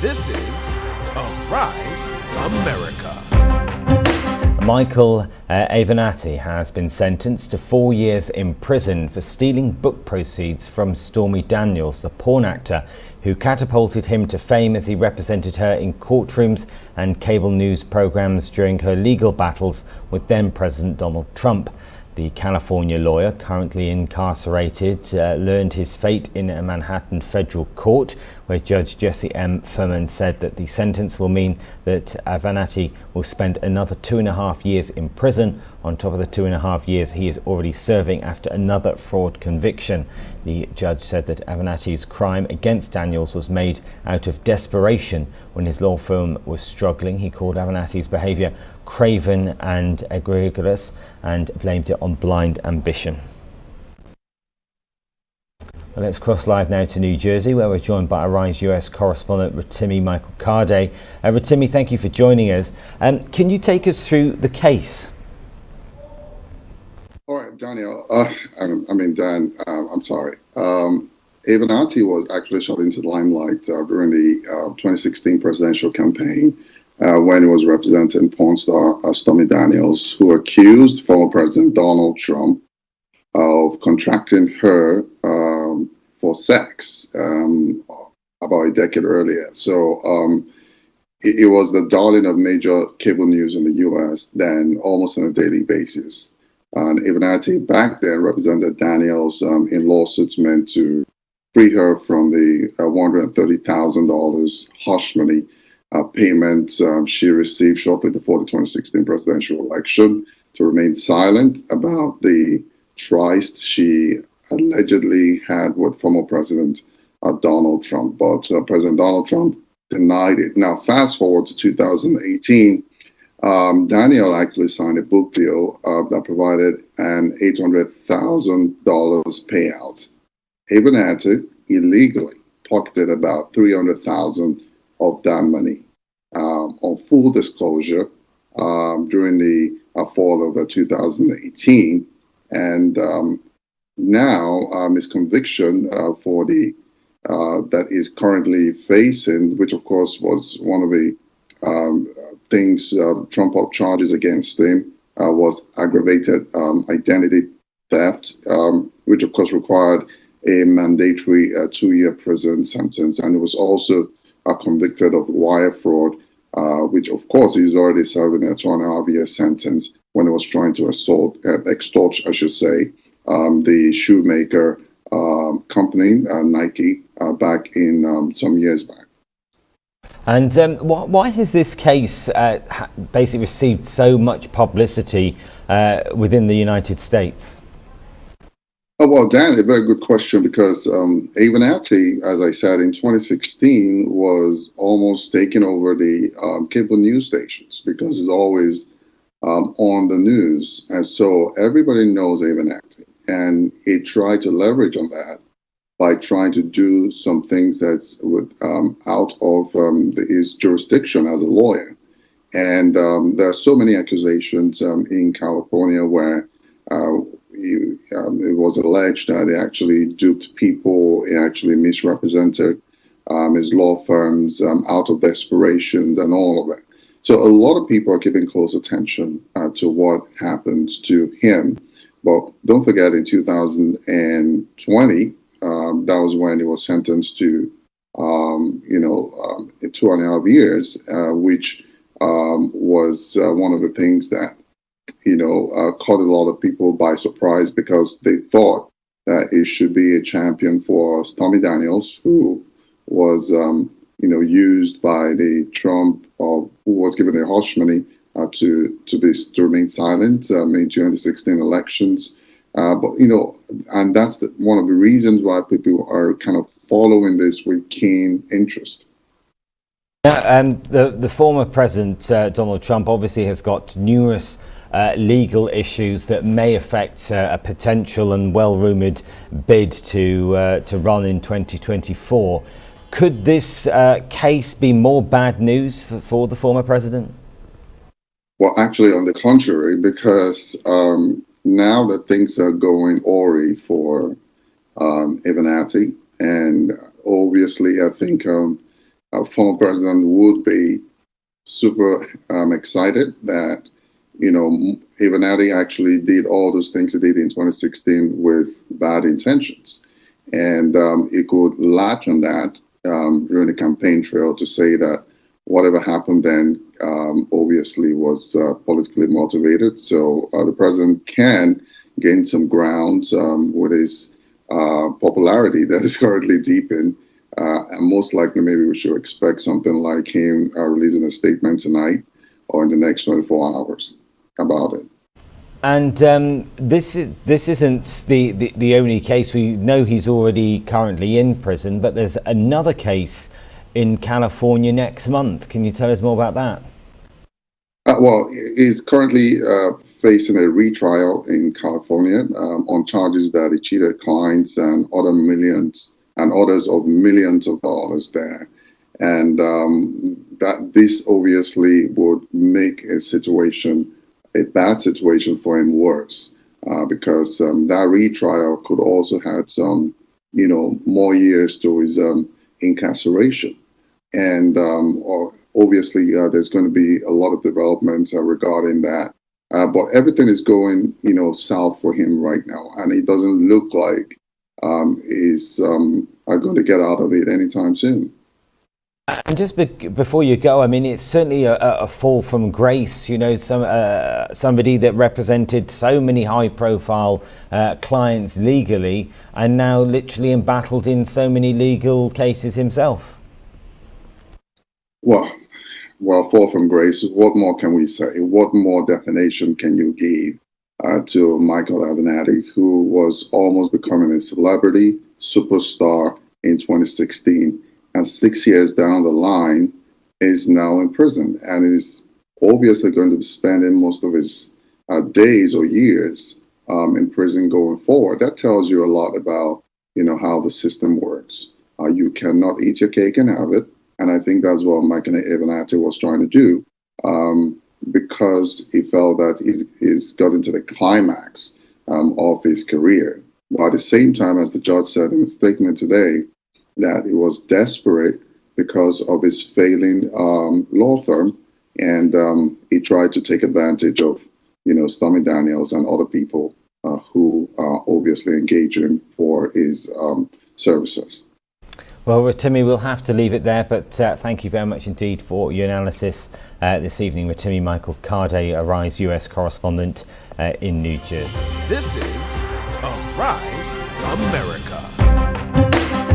This is Arise America. Michael Avenatti has been sentenced to 4 years in prison for stealing book proceeds from Stormy Daniels, the porn actor who catapulted him to fame as he represented her in courtrooms and cable news programs during her legal battles with then President Donald Trump. The California lawyer, currently incarcerated, learned his fate in a Manhattan federal court, where Judge Jesse M. Furman said that the sentence will mean that Avenatti will spend another 2.5 years in prison, on top of the 2.5 years he is already serving after another fraud conviction. The judge said that Avenatti's crime against Daniels was made out of desperation when his law firm was struggling. He called Avenatti's behaviour craven and egregious and blamed it on blind ambition. Well, let's cross live now to New Jersey, where we're joined by Arise US correspondent Rotimi Michael Kade. Rotimi, thank you for joining us. Can you take us through the case? All right, Daniel. Dan, I'm sorry. Avenatti was actually shot into the limelight during the 2016 presidential campaign when he was representing porn star Stormy Daniels, who accused former President Donald Trump of contracting her for sex about a decade earlier. So it was the darling of major cable news in the U.S. then, almost on a daily basis. And Avenatti back then represented Daniels in lawsuits meant to free her from the $130,000 hush money payment she received shortly before the 2016 presidential election, to remain silent about the tryst she allegedly had with former President Donald Trump. But President Donald Trump denied it. Now, fast forward to 2018, Daniel actually signed a book deal that provided an $800,000 payout. Avenatti illegally pocketed about $300,000 of that money. On full disclosure, during the fall of 2018, and now his conviction for the that is currently facing, which of course was one of the things Trump charges against him, was aggravated identity theft, which of course required a mandatory 2-year prison sentence, and he was also convicted of wire fraud, which of course he's already serving a 2.5-year sentence when he was trying to extort, I should say, the shoemaker company, Nike, back in some years back. And why has this case basically received so much publicity within the United States? Oh, well, Dan, a very good question, because Avenatti, as I said, in 2016 was almost taking over the cable news stations because he's always on the news. And so everybody knows Avenatti. And he tried to leverage on that by trying to do some things that's out of his jurisdiction as a lawyer. And there are so many accusations in California where it was alleged that he actually duped people, he actually misrepresented his law firms out of desperation and all of that. So a lot of people are giving close attention to what happened to him. But don't forget, in 2020, that was when he was sentenced to 2.5 years, which was one of the things that caught a lot of people by surprise, because they thought that it should be a champion for Stormy Daniels, who was used by the Trump, who was given a hush money to remain silent in 2016 elections. And that's one of the reasons why people are kind of following this with keen interest. Now, the former President Donald Trump obviously has got numerous legal issues that may affect a potential and well-rumoured bid to run in 2024. Could this case be more bad news for the former president? Well, actually, on the contrary, because now that things are going awry for Avenatti, and obviously, I think former president would be super excited that, Avenatti actually did all those things he did in 2016 with bad intentions. And he could latch on that during the campaign trail to say that whatever happened then obviously was politically motivated. So the president can gain some ground with his popularity that is currently deepened. And most likely, maybe we should expect something like him releasing a statement tonight or in the next 24 hours about it. And this isn't the only case. We know he's already currently in prison, but there's another case in California next month. Can you tell us more about that? Well, he's currently facing a retrial in California on charges that he cheated clients and others of millions of dollars there. And that this obviously would make a bad situation for him worse, because that retrial could also have some, more years to his incarceration. And obviously, there's going to be a lot of developments regarding that. But everything is going, south for him right now, and it doesn't look like he's going to get out of it anytime soon. And just before you go, I mean, it's certainly a fall from grace, somebody that represented so many high-profile clients legally and now literally embattled in so many legal cases himself. Well, fall from grace, what more can we say? What more definition can you give to Michael Avenatti, who was almost becoming a celebrity superstar in 2016? And 6 years down the line, is now in prison and is obviously going to be spending most of his days or years in prison going forward. That tells you a lot about, how the system works. You cannot eat your cake and have it. And I think that's what Michael Avenatti was trying to do, because he felt that he's got into the climax of his career. While at the same time, as the judge said in his statement today, that he was desperate because of his failing law firm, and he tried to take advantage of, Stormy Daniels and other people who are obviously engaging him for his services. Well, Rotimi, we'll have to leave it there, but thank you very much indeed for your analysis this evening. Rotimi Michael Kade, Arise US correspondent in New Jersey. This is Arise America.